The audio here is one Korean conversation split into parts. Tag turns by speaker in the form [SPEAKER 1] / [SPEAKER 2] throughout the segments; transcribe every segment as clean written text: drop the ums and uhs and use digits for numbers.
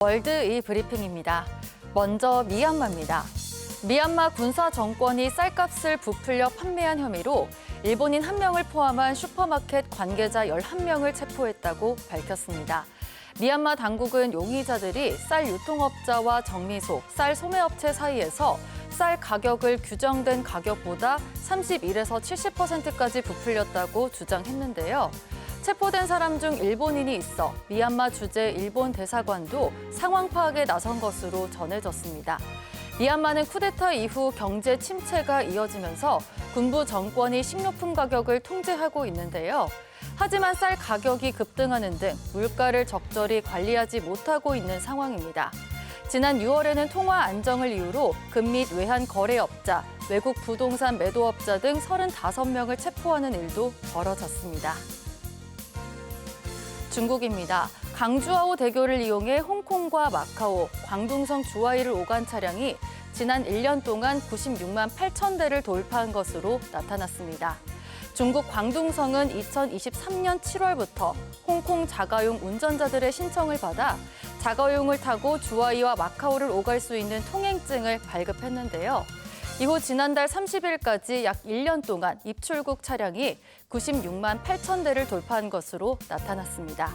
[SPEAKER 1] 월드 브리핑입니다. 먼저 미얀마입니다. 미얀마 군사 정권이 쌀값을 부풀려 판매한 혐의로 일본인 1명을 포함한 슈퍼마켓 관계자 11명을 체포했다고 밝혔습니다. 미얀마 당국은 용의자들이 쌀 유통업자와 정미소, 쌀 소매업체 사이에서 쌀 가격을 규정된 가격보다 31에서 70%까지 부풀렸다고 주장했는데요. 체포된 사람 중 일본인이 있어 미얀마 주재 일본 대사관도 상황 파악에 나선 것으로 전해졌습니다. 미얀마는 쿠데타 이후 경제 침체가 이어지면서 군부 정권이 식료품 가격을 통제하고 있는데요. 하지만 쌀 가격이 급등하는 등 물가를 적절히 관리하지 못하고 있는 상황입니다. 지난 6월에는 통화 안정을 이유로 금 및 외환 거래업자, 외국 부동산 매도업자 등 35명을 체포하는 일도 벌어졌습니다. 중국입니다. 강주하오 대교를 이용해 홍콩과 마카오, 광둥성 주하이를 오간 차량이 지난 1년 동안 96만 8천 대를 돌파한 것으로 나타났습니다. 중국 광둥성은 2023년 7월부터 홍콩 자가용 운전자들의 신청을 받아 자가용을 타고 주하이와 마카오를 오갈 수 있는 통행증을 발급했는데요. 이후 지난달 30일까지 약 1년 동안 입출국 차량이 96만 8천 대를 돌파한 것으로 나타났습니다.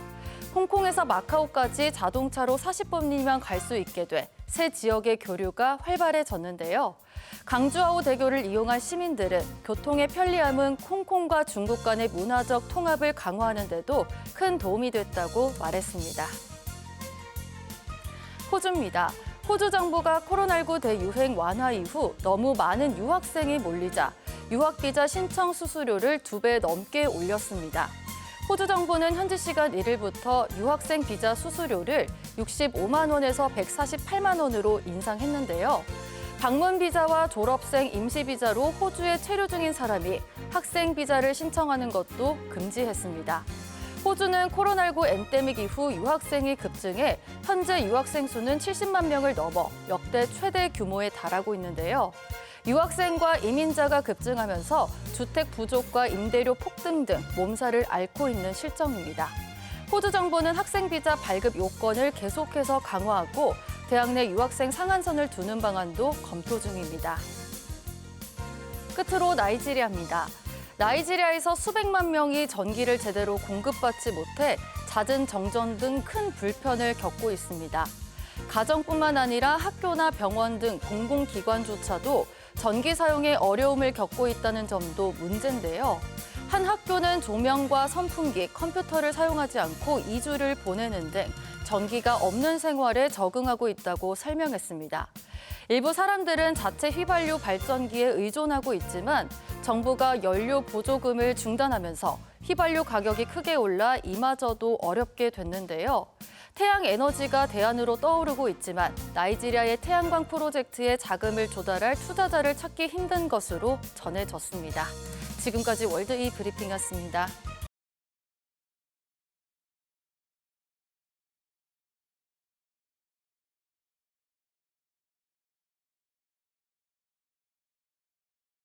[SPEAKER 1] 홍콩에서 마카오까지 자동차로 40분이면 갈 수 있게 돼 새 지역의 교류가 활발해졌는데요. 강주하오 대교를 이용한 시민들은 교통의 편리함은 홍콩과 중국 간의 문화적 통합을 강화하는 데도 큰 도움이 됐다고 말했습니다. 호주입니다. 호주 정부가 코로나19 대유행 완화 이후 너무 많은 유학생이 몰리자 유학비자 신청 수수료를 2배 넘게 올렸습니다. 호주 정부는 현지 시간 1일부터 유학생 비자 수수료를 65만 원에서 148만 원으로 인상했는데요. 방문 비자와 졸업생 임시 비자로 호주에 체류 중인 사람이 학생 비자를 신청하는 것도 금지했습니다. 호주는 코로나19 엔데믹 이후 유학생이 급증해 현재 유학생 수는 70만 명을 넘어 역대 최대 규모에 달하고 있는데요. 유학생과 이민자가 급증하면서 주택 부족과 임대료 폭등 등 몸살을 앓고 있는 실정입니다. 호주 정부는 학생 비자 발급 요건을 계속해서 강화하고 대학 내 유학생 상한선을 두는 방안도 검토 중입니다. 끝으로 나이지리아입니다. 나이지리아에서 수백만 명이 전기를 제대로 공급받지 못해 잦은 정전 등 큰 불편을 겪고 있습니다. 가정뿐만 아니라 학교나 병원 등 공공기관조차도 전기 사용에 어려움을 겪고 있다는 점도 문제인데요. 한 학교는 조명과 선풍기, 컴퓨터를 사용하지 않고 2주를 보내는 등 전기가 없는 생활에 적응하고 있다고 설명했습니다. 일부 사람들은 자체 휘발유 발전기에 의존하고 있지만 정부가 연료 보조금을 중단하면서 휘발유 가격이 크게 올라 이마저도 어렵게 됐는데요. 태양 에너지가 대안으로 떠오르고 있지만 나이지리아의 태양광 프로젝트에 자금을 조달할 투자자를 찾기 힘든 것으로 전해졌습니다. 지금까지 월드 브리핑이었습니다.